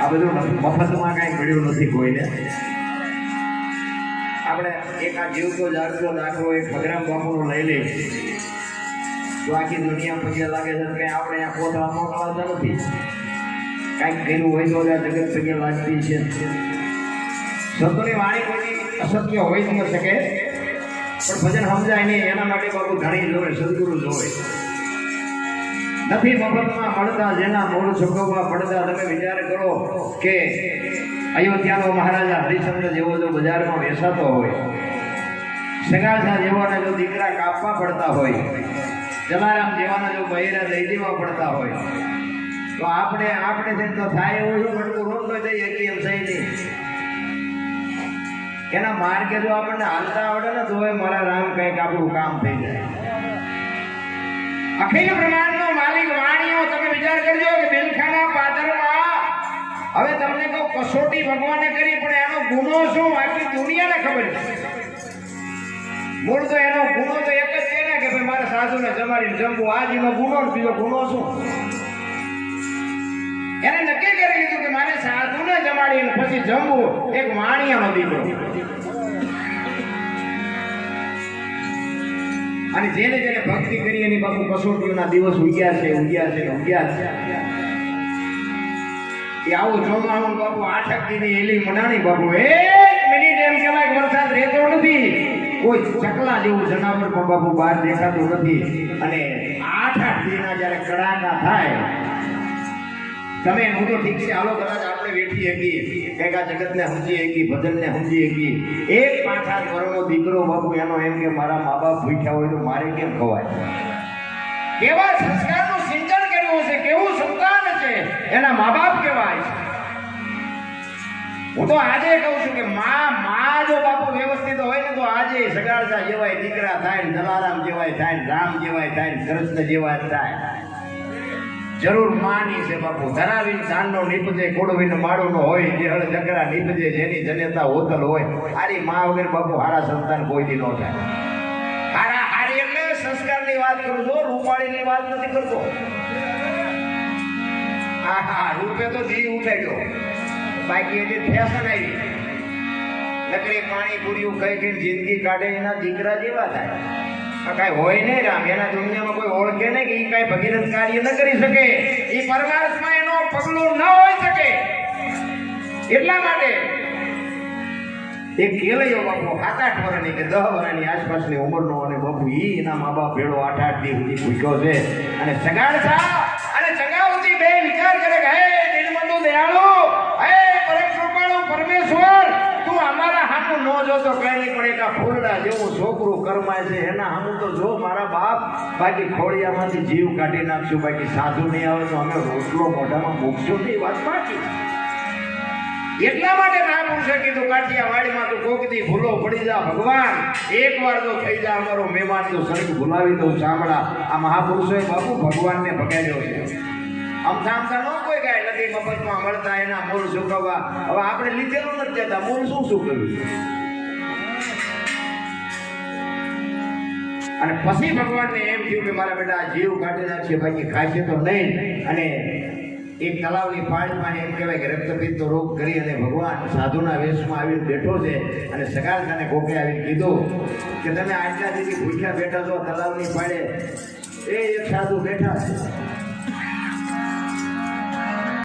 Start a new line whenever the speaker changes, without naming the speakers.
આ બધું મફતમાં કાંઈ મળ્યું નથી કોઈને. આપણે એક આ જીવતો જાગતો દાખલો એક ભગરામ બાપુનો લઈ લઈએ તો આખી દુનિયા પગે લાગે છે. કંઈ આપણે આ પોતા મોકલાવતા નથી. કાંઈક કર્યું હોય તો જગત પગે લાગતી છે. સંતોની વાણી કોઈ અસત્ય હોઈ ન શકે, પણ ભજન સમજાય નહીં એના માટે બાપુ ઘણી જોવે, સદગુરુ જોવે. નથી મફતમાં મળતા જેના મૂળ ચૂકવવા પડતા. તમે વિચાર કરો કે અયોધ્યાનો મહારાજા હરિશ્ચંદ્ર જેવો જો બજારમાં વેચાતો હોય, સગાસા જેવાના જો દીકરા કાપવા પડતા હોય, જલારામ જેવાના જો બહેરા દઈ દેવા પડતા હોય, તો આપણે તો થાય એવું શું પડતું રોજ ન જઈએ એટલી એમ થઈ નહીં. એના માર્ગે જો આપણને હાલતા આવડે ને તો મારા રામ કંઈક આપણું કામ થઈ જાય. અખિલ બ્રહ્માંડનો માલિક વાણીઓ તમે વિચાર કરજો કે બિલખાના પાદરમાં હવે તમને કહું કસોટી ભગવાને કરી, પણ એનો ગુનો શું આખી દુનિયાને ખબર છે. મૂળ તો એનો ગુનો તો એક જ છે ને કે ભાઈ મારે સાધુને જમાડીને જમવું, આ જ એનો ગુનો. બીજો ગુનો શું? એને નક્કી કરી લીધું કે મારે સાધુને જમાડીને પછી જમવું. એક વાણિયાનો દીકરો, અને જેને જેને ભક્તિ કરી એની બાપુ કસોટીઓના દિવસ ઉગ્યા છે. એ આવું ચોમાણું બાપુ આઠક દીની એલી મનાણી બાપુ 1 મિનિટ એમ કહેવાય વરસાદ રહેતો નથી. કોઈ ચકલા જેવું જનાવર પણ બાપુ બહાર દેખાતું નથી. અને 8 દીના જ્યારે કડાકા થાય તમે હું તો ઠીક છે હાલો કદાચ આપણે વેઠી શકીએ, કંઈક આ જગતને સમજી શકીએ, ભજનને સમજી શકીએ. 5-8 વર્ષનો દીકરો બાપુ એનો એમ કે મારા મા બાપ ભૂખ્યા હોય તો મારે કેમ ખવાય? કેવા સંસ્કારનું સિંચન કર્યું છે, કેવું સંતાન છે, એના મા બાપ કેવાય છે. હું તો આજે કહું છું કે મા જો બાપુ વ્યવસ્થિત હોય ને તો આજે સગાડતા જેવાય દીકરા થાય, જલારામ જેવાય થાય, રામ જેવાય થાય, કૃષ્ણ જેવાય થાય. જરૂર માની છે બાપુ. ધરાવીને ચાંદનો નીપજે, કોડવીને માળોનો હોય, જે હળ જકરા નીપજે, જેની જનેતા હોતલ હોય. આરી મા વગર બાપુ હારા સંતાન કોઈ દી ન થાય. હારી એટલે સંસ્કારની વાત કરું છું, રૂપાળીની વાત નથી કરતો. હા રૂપે તો જી ઉઠે ગયો, બાકી એની ફેશન આવી. નકરી પાણી પૂર્યું કઈ જિંદગી કાઢે એના દીકરા જેવા થાય. કાંઈ હોય નહીં રામ, એના દુનિયામાં કોઈ ઓળખે નહીં કે એ કાંઈ ભગીરથ કાર્ય ન કરી શકે, એ પરમાર્થમાં એનો પગલું ન હોઈ શકે. એટલા માટે એક કેલૈયો બાપુ 7-8 વર્ષની કે 10 વર્ષની આસપાસની ઉંમરનો, અને બાપુ એના મા બાપ ભેળો 8-8 દી સુધી ભૂખ્યો છે. અને સગાડતા અને ચગાવતી બે વિચાર કરે કે હે નિર્મળો દયાળુ, હે પરમ કૃપાળુ પરમેશ્વર, તું અમારા હામું ન જોતો કઈ નહીં, પણ એક આ ફૂલડા જેવું છોકરું કરમાય છે એના હામું તો જો મારા બાપ. બાકી ખોડિયામાંથી જીવ કાઢી નાખશું, બાકી સાધુ નહીં આવે તો અમે રોટલો મોઢામાં મૂકશું નહીં. વાત બાકી એટલા માટે મહાપુરુષે કીધું કાઠિયાવાડીમાં તું કોકથી ભૂલો પડી જા ભગવાન, એકવાર તો થઈ જા અમારો મહેમાન, તો સર્ગ ભૂલાવી દઉં ચામડા. આ મહાપુરુષોએ બાપુ ભગવાનને ભગાડ્યો છે. આમતા ન કોઈ ગાય નથી મફતમાં મળતા, એના મૂળ ચૂકવવા. હવે આપણે લીધેલું નથી દેતા, મૂળ શું કર્યું? અને પછી ભગવાનને એમ થયું કે મારા બેટા આ જીવ કાઢી નાખશે, બાકી ખાશે તો નહીં. અને એક તલાવની પાણીમાં એમ કહેવાય કે રક્તપિત્તનો રોગ કરી અને ભગવાન સાધુના વેશમાં આવીને બેઠો છે. અને સગાડતાને કોકે આવીને કીધું કે તમે આટલા દીધી ભૂખ્યા બેઠા છો તલાવની પાળે, એક સાધુ બેઠા છે.